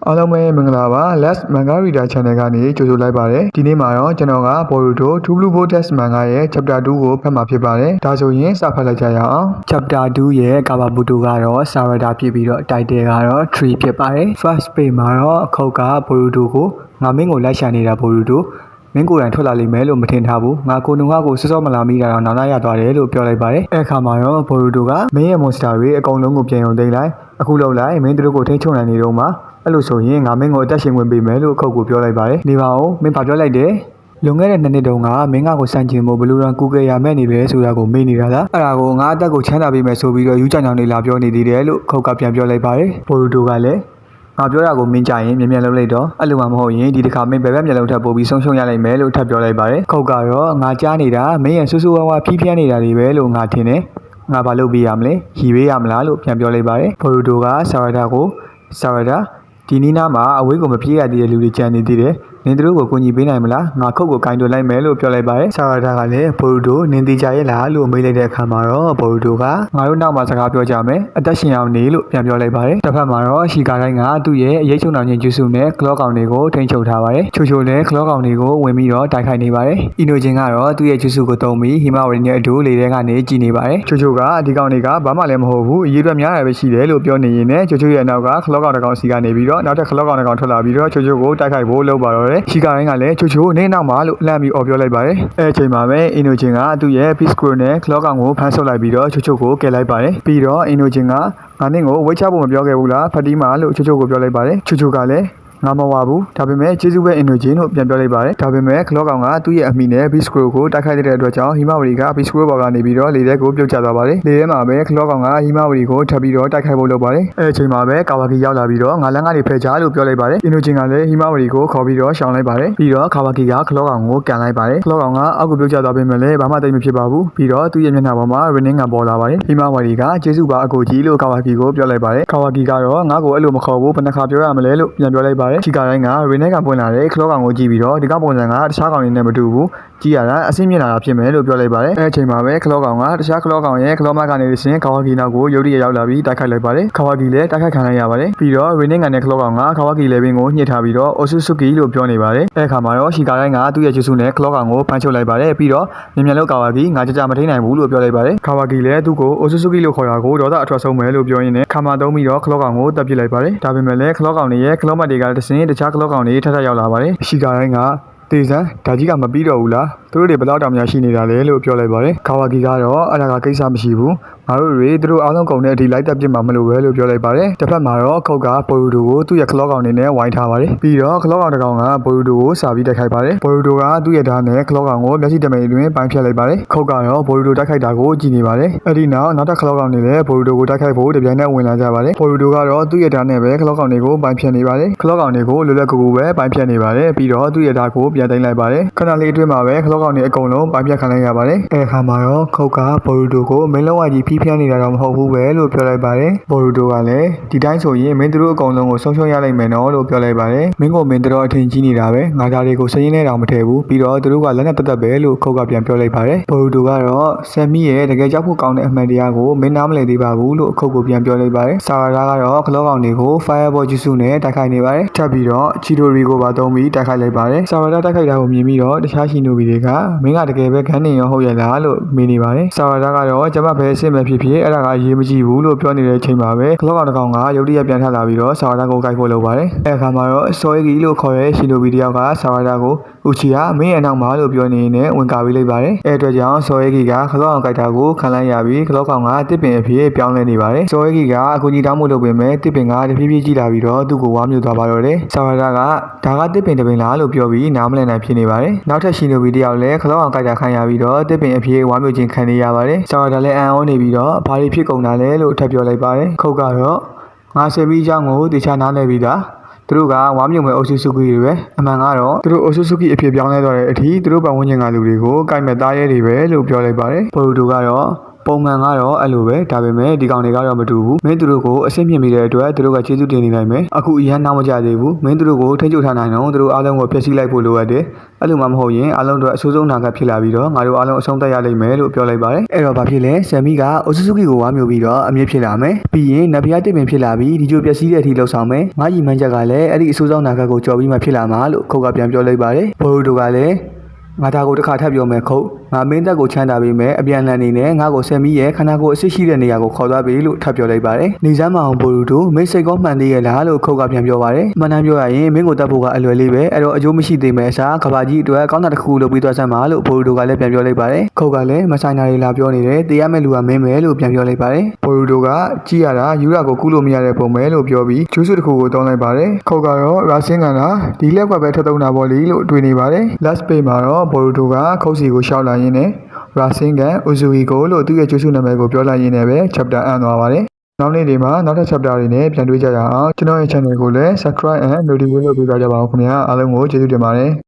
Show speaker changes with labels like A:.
A: အားလုံးပဲမင်္ဂလာပါ Let's Manga Reader Channel ကနေကြိုဆိုလိုက်ပါတယ်ဒီနေ့မှာတော့ကျွန်တော်က Boruto True Blue Vortex Manga ရဲ့ Chapter 2ကိုဖတ်မှာဖြစ်ပါတယ်ဒါဆိုရင်စဖတ်လိုက်ကြရအောင် Chapter 2ရဲ့ Kawabuto ကတော့ Sarada ဖြစ်ပြီးတော့ Title ကတော့ 3 ဖြစ်ပါတယ် First page မှာတော့အခုတ်က Boruto ကိုငါမင်းကိုလိုက်ရှာနေတာ Borutoမင်းကိုယ်တိုင်ထွက်လာလိမ့်မယ်လို့မထင်ထားဘူးငါကိုနှုံကိုစောစောမလာမိတာတော့နောက်လာရသွားတယ်လို့ပြောလိုက်ပါတယ်အဲ့ခါမှာတော့ Boruto ကမင်းရဲ့ monster တွေအကုန်လုံးကိုပြန်ရုံသိမ်းလိုက်အခုလောက်လိုက်မင်းတို့ကိုထိန်းချုပ်နိုင်နေတော့မှအဲ့လိုဆိုရင်ငါမင်းကိုအသက်ရှင်ဝင်ပေးမယ်လို့အခုတ်ကိုပြောလိုက်ပါတယ်နေပါဦးမင်းဘာပြောလိုက်တယ်လွန်ခဲ့တဲ့2နှစ်တုန်းကမင်းငါကိုစန့်ကျင်ဖို့ဘလူရန်ကူကရမဲ့နေပဲဆိုတာကိုမေ့နေတာလားအဲ့ဒါကိုငါအသက်ကိုချမ်းသာပေးမယ်ဆိုပြီးတော့ယူကြောင်ကြောင်လေးလာပြောနေသေးတယ်လို့ခုတ်ကပြန်ပြောလိုက်ပါတယ်ပိုရူတိုကလည်းငါပြောတာကိုမင်းကြရင်မြန်မြန်လုပ်လိုက်တော့အဲ့လိုမှမဟုတ်ရင်ဒီတစ်ခါမင်းဘယ်ဘက်မျက်လုံးထပ်ပို့ပြီးဆုံးရှုံးရလိုက်မယ်လို့ထပ်ပြောလိုက်ပါတယ်ခုတ်ကတော့ငါကြားနေတာမင်းရဲ့ဆူဆူဝါဝါဖြီးဖြန်းနေတာတွေပဲလို့ငါထင်တယ်ငါဘာလုပ်ပေးရမလဲရည်ပေးရမလားလို့ပြန်ပြောလိုက်ပါတယ်ပိုရူတိုကဆာရဒါကိုဆာရဒါဒီနီးနားမှာအဝေးကိုမပြေးရသေးတဲ့လူတွေကြံနေသေးတယ်နင်တို့ကိုကူညီပေးနိုင်မလားငါခုတ်ကိုကင်တွယ်လိုက်မယ်လို့ပြောလိုက်ပါတယ်ဆာရဒါကလည်းဘော်ရူတိုနင်တီကြရဲ့လားလို့မေးလိုက်တဲ့အခါမှာတော့ဘော်ရူတိုကငါတို့နောက်မှာစကားပြောကြမယ်အသက်ရှင်အောင်နေလို့ပြန်ပြောလိုက်ပါတယ်တစ်ဖက်မှာတော့ရှီကာတိုင်းကသူ့ရဲ့အရေးချုံတော်ချင်းကျူးစုနဲ့ကလော့ကောင်တွေကိုထိန်းချုပ်ထားပါတယ်ချိုချိုလည်းကလော့ကောင်တွေကိုဝင်ပြီးတော့တိုက်ခိုက်နေပါတယ်အီနိုချင်းကတော့သူ့ရဲ့ကျူးစုကိုတုံးပြီးဟီမာဝရီနဲ့အတူလေထဲကနေကြည်နေပါတယ်ချိုချိုကဒီကောင်တွေကဘာမှလည်းမဟုတ်ဘူးအရေးအတွက်များတယ်ပဲရှိတယ်လို့ပြောနေရင်းနဲ့ချိုချိုရဲ့အနောက်ကကလော့ကောင်တစ်ကောင်စီကနေပြီးတော့နောက်ထပ်ကလော့ကောင်တစ်ကောင်ထွက်လာပြီးတော့ချိုချိုကိုတိုက်ခိုက်ဖို့လုပ်ပါတော့တယ်ရှီကာတိုင်းကလည်းချိုချိုနေနောက်မှာလို့လှမ်းပြီးအော်ပြောလိုက်ပါတယ်အဲ့အချိန်မှာပဲအင်နိုချင်းကသူ့ရဲ့ Peace Scroll နဲ့ Clock ကောင်ကိုဖမ်းဆုပ်လိုက်ပြီးတော့ချိုချိုကိုကယ်လိုက်ပါတယ်ပြီးတော့အင်နိုချင်းကငါနင့်ကိုဝိတ်ချဖို့မပြောခဲ့ဘူးလားဖတ်တီးမှာလို့ချိုချိုကိုပြောလိုက်ပါတယ်ချိုချိုကလည်းငါမဝဘူးဒါပေမဲ့ကျေးဇူးပဲအင်နိုဂျင်တို့ပြန်ပြောလိုက်ပါတယ်ဒါပေမဲ့ကလော့ကောင်ကသူ့ရဲ့အမိနဲ့ Beast Scroll ကိုတိုက်ခိုက်တဲ့အတွက်ကြောင့်ဟီမာဝရီက Beast Scroll ဘော်ကနေပြီးတော့လေထဲကိုပြုတ်ကျသွားပါတယ်လေထဲမှာပဲကလော့ကောင်ကဟီမာဝရီကိုထပ်ပြီးတော့တိုက်ခိုက်ဖို့လုပ်ပါတယ်အဲအချိန်မှာပဲကာဝါကီရောက်လာပြီးတော့ငါလန်းကနေဖယ်ချလို့ပြောလိုက်ပါတယ်အင်နိုဂျင်ကလည်းဟီမာဝရီကိုခေါ်ပြီးတော့ရှောင်လိုက်ပါတယ်ပြီးတော့ကာဝါကီကကလော့ကောင်ကိုကန်လိုက်ပါတယ်ကလော့ကောင်ကအောက်ကိုပြုတ်ကျသွားပေမဲ့လည်းဘာမှတိတ်မဖြစ်ပါဘူးပြီးတော့သူ့ရဲ့မျက်နှာပေါ်မှာ Running ကပေါ်လာပါတယ်ဟီမာဝရီကကျေးဇူးပါအကိုကြီးလို့ကာဝါကီကိုပြောလိုက်ပါတယ်ကာဝါကီကတော့ငါ့ကိုအဲ့လိုမခေါ်ဘူးဘယ်နှခါပြောရမလဲလို့ပြန်ပြောလိုက်ပါတယ်ချီကာတိုင်းကရင်းနဲ့ကပွင့်လာတဲ့ကလော့ကောင်ကိုကြည့်ပြီးတော့ဒီကပုံစံကတခြားကောင်တွေနဲ့မတူဘူးကြည့်ရတာအဆင့်မြင့်လာတာဖြစ်မယ်လို့ပြောလိုက်ပါတယ်အဲအချိန်မှာပဲကလော့ကောင်ကတခြားကလော့ကောင်ရဲ့ကလော့မကနေရှင်ကာဝါကီနောက်ကိုရုတ်တရက်ရောက်လာပြီးတိုက်ခိုက်လိုက်ပါတယ်ကာဝါကီလည်းတိုက်ခိုက်ခံလိုက်ရပါတယ်ပြီးတော့ရင်းနဲ့ကန်တဲ့ကလော့ကောင်ကကာဝါကီလည်းပင်ကိုညှစ်ထားပြီးတော့အိုဆူဆူကီလို့ပြောနေပါတယ်အဲအခါမှာတော့ရှီကာတိုင်းကသူ့ရဲ့ကျူးစုနဲ့ကလော့ကောင်ကိုဖမ်းချုပ်လိုက်ပါတယ်ပြီးတော့မြန်မြန်လို့ကာဝါကီငါကြမထိန်နိုင်ဘူးလို့ပြောလိုက်ပါတယ်ကာဝါကီလည်းသူ့ကိုအိုဆူဆူကီလို့ခေါ်တာကိုဒေါသအထွက်ဆုံးမယ်လို့ပြောရင်းနဲ့ခါမာသုံးပြီးတော့ကလော့ကောင်ကိုတပ်ပစ်လိုက်ပါတယ်ဒါပေမဲ့လည်းကလော့ကောင်တွေရဲ့ကလော့မတ်တွေကတစင်းတခြားကလော့ကောင်တွေထပ်ရောက်လာပါတယ်ရှီကာတိုင်းကတေးစံဒါကြီးကမပြီးတော့ဘူးလားသူတို့တွေဘယ်တော့တောင်များရှိနေတာလဲလို့ပြောလိုက်ပါတယ်ကာဝါကီကတော့အဲ့ဒါကကိစ္စမရှိဘူးငါတို့တွေသူတို့အားလုံးကုန်တဲ့အထိလိုက်တက်ပြစ်မှာမလို့ပဲလို့ပြောလိုက်ပါတယ်တစ်ဖက်မှာတော့ခုတ်ကပိုရူတိုကိုသူ့ရဲ့ကလော့ကောင်တွေနဲ့ဝိုင်းထားပါတယ်ပြီးတော့ကလော့ကောင်တစ်ကောင်ကပိုရူတိုကိုစာပြီးတိုက်ခိုက်ပါတယ်ပိုရူတိုကသူ့ရဲ့ဓာတ်နဲ့ကလော့ကောင်ကိုမျက်စိတမိန်အတွင်းပိုင်းဖြတ်လိုက်ပါတယ်ခုတ်ကတော့ပိုရူတိုတိုက်ခိုက်တာကိုကြည့်နေပါတယ်အဲ့ဒီနောက်ထပ်ကလော့ကောင်တွေလည်းပိုရူတိုကိုတိုက်ခိုက်ဖို့တပြိုင်နက်ဝင်လာကြပါတယ်ပိုရူတိုကတော့သူ့ရဲ့ဓာတ်နဲ့ပဲကလော့ကောင်တွေကိုပိုင်းဖြတ်နေပါတယ်ကလော့ကောင်တွေကိုလွယ်လွယ်ကူကူပဲပိုင်းဖြတ်နေပါတယ်ပြီးတော့သူ့ရဲ့ဓာတ်ကိုပြန်သိမ်းလိုက်ပါတယ်ခဏလေးအတွင်းမှာပဲကလော့ကောင်တွေအကုန်လုံးပိုင်းဖြတ်ခံလိုက်ရပါတယ်အဲခါမှာတော့ခုတ်ကပိုရူတိုကိုမင်းလုံးဝကြီးဖိဖျန်းနေတာတော့မဟုတ်ဘူးပဲလို့ပြောလိုက်ပါတယ်ပိုရူတိုကလည်းဒီတိုင်းဆိုရင်မင်းတို့အကုန်လုံးကိုဆုံးရှုံးရလိမ့်မယ်နော်လို့ပြောလိုက်ပါတယ်မင်းကိုမင်းတို့အထင်ကြီးနေတာပဲငါသားတွေကိုစရင်နဲ့တောင်မထည့်ဘူးပြီးတော့တို့ကလက်နဲ့တက်ပဲလို့ခုတ်ကပြန်ပြောလိုက်ပါတယ်ပိုရူတိုကတော့ဆမ်မီရဲ့တကယ်ကြောက်ဖို့ကောင်းတဲ့အမှန်တရားကိုမင်းနားမလည်သေးပါဘူးလို့ခုတ်ကိုပြန်ပြောလိုက်ပါတယ်ဆာရာဒါကတော့ကလောကောင်တွေကို Fireball ဂျူးစုနဲ့တိုက်ခိုက်နေပါတယ်ထပ်ပြီးတော့ချီတိုရီကိုပါသုံးပြီးတိုက်ခိုက်လိုက်ပါတယ်ဆာရာဒါတိုက်ခိုက်တာကိုမြင်ပြီးတော့တခြားရှီနိုဘီတွေကမင်းကတကယ်ပဲခန်းနေရောဟုတ်ရဲ့လားလို့မေးနေပါတယ်ဆာရာဒါကတော့ကျမပဲအစ်မဖြစ်ဖြစ်အဲ့ဒါကအရေးမကြီးဘူးလို့ပြောနေတဲ့အချိန်မှာပဲကလော့ကောင်တစ်ကောင်ကရုတ်တရက်ပြန်ထလာပြီးတော့ဆာဝါဒါကိုကိုက်ဖို့လုပ်ပါတယ်။အဲ့အခါမှာတော့စော်ရီလို့ခေါ်တဲ့ရှီနိုဘီတယောက်ကဆာဝါဒါကိုဥချီကမင်းရဲ့နောက်မှာလို့ပြောနေနေဝင်ကာပြီးလိုက်ပါတယ်။အဲ့အတွက်ကြောင့်စော်ရီကကလော့ကောင်ကိုက်တာကိုခံလိုက်ရပြီးကလော့ကောင်ကတစ်ပင်အဖြစ်ပြောင်းလဲနေပါတယ်။စော်ရီကအကူကြီးတောင်းမှုလုပ်ပေမဲ့တစ်ပင်ကတဖြည်းဖြည်းကြီးလာပြီးတော့သူ့ကိုဝါမြူသွားပါတော့တယ်။ဆာဝါဒါကဒါကတစ်ပင်တစ်ပင်လားလို့ပြောပြီးနားမလည်နိုင်ဖြစ်နေပါတယ်။နောက်ထပ်ရှီနိုဘီတယောက်လည်းကလော့ကောင်ကိုက်တာခံရပြီးတော့တစ်ပင်အဖြစ်ဝါမြူခြင်းခံနေရပါတယ်။ဆာဝါဒါလည်းအံ့ဩနေပြီးတော့ဘာတွေဖြစ်ကုန်တာလဲလို့ထပ်ပြောလိုက်ပါတယ်ခုတ်ကတော့ငါဆယ်ပြီးအကြောင်းကိုတေချာနားလည်ပြီးသားသူတို့ကဝါမြုံမဲ့အိုဆူဆူကီတွေပဲအမှန်ကတော့သူတို့အိုဆူဆူကီအဖြစ်ပြောင်းလဲသွားတဲ့အထိသူတို့ပတ်ဝန်းကျင်ကလူတွေကိုကိုက်မဲ့သားရဲတွေပဲလို့ပြောလိုက်ပါတယ်ပိုရူတိုကတော့ ပုံမှန်ကတော့အဲ့လိုပဲဒါပေမဲ့ဒီကောင်တွေကတော့မတူဘူးမင်းတို့ကိုအဆင့်မြင့်မိတဲ့အတွက်သူတို့ကကျေးဇူးတင်နေနိုင်မယ်အခုအရင်နောက်မကြသေးဘူးမင်းတို့ကိုထိန်းချုပ်ထားနိုင်တော့သူတို့အားလုံးကိုဖျက်ဆီးလိုက်ဖို့လိုအပ်တယ်အဲ့လိုမှမဟုတ်ရင်အားလုံးတို့အဆိုးဆုံးနာကဖြစ်လာပြီးတော့ငါတို့အားလုံးအဆုံးသတ်ရလိမ့်မယ်လို့ပြောလိုက်ပါတယ်အဲ့တော့ဘာဖြစ်လဲဆမ်မီကအိုဆူဆူကီကိုဝါမျိုးပြီးတော့အမြင့်ဖြစ်လာမယ်ပြီးရင်နဗီယာတစ်ပင်ဖြစ်လာပြီးဒီကျိုးပျက်စီးတဲ့အထိလှုပ်ဆောင်မယ်ငါကြီးမန်းချက်ကလည်းအဲ့ဒီအဆိုးဆုံးနာကကိုကြော်ပြီးမှဖြစ်လာမှာလို့ခုတ်ကပြန်ပြောလိုက်ပါတယ်ဘော်ရူတိုကလည်းငါဒါကိုတစ်ခါထပ်ပြောမယ်ခုတ်ငါမင်းသက်ကိုချမ်းသာပေးမယ်အပြန်လန်နေနဲ့ငါ့ကိုဆယ်မီရဲ့ခန္ဓာကိုယ်အစ်ရှိတဲ့နေရာကိုခေါ်သွားပေးလို့ထပ်ပြောလိုက်ပါတယ်နေစမ်းမအောင်ပိုရူတို့မိတ်စိတ်ကောမှန်သေးရဲ့လားလို့ခုတ်ကပြန်ပြောပါတယ်မှန်တမ်းပြောရရင်မင်းကိုတတ်ဖို့ကအလွယ်လေးပဲအဲ့တော့အကျိုးမရှိသေးမယ်အစားကဘာကြီးအတွက်ကောင်းတာတစ်ခုလုပ်ပြီးသွားစမ်းပါလို့ပိုရူတို့ကလည်းပြန်ပြောလိုက်ပါတယ်ခုတ်ကလည်းမဆိုင်နာတွေလာပြောနေတယ်တရားမဲ့လူကမင်းပဲလို့ပြန်ပြောလိုက်ပါတယ်ပိုရူတို့ကကြည့်ရတာယူရာကိုကူးလို့မရတဲ့ပုံပဲလို့ပြောပြီးကျိုးစုတစ်ခုကိုတောင်းလိုက်ပါတယ်ခုတ်ကတော့ရာစင်းကန်တာဒီလက်ကပဲထပ်သုံးတာပေါ့လေလို့တွေးနေပါတယ် last page မှာတော့ပိုရူတို့ကခုတ်စီကိုရှောက်လာရင်းနဲ့ရာစင်းကန် Uzuhiko လို့သူ့ရဲ့ကျိုးစုနာမည်ကိုပြောလိုက်ရင်းနဲ့ပဲ chapter အန်သွားပါတယ်။နောက်နေ့တွေမှာနောက်ထပ် chapter တွေနဲ့ပြန်တွေ့ကြရအောင်ကျွန်တော်ရဲ့ channel ကိုလည်း subscribe and notification လုပ်ပေးကြပါဦးခင်ဗျာအားလုံးကိုကျေးဇူးတင်ပါတယ်။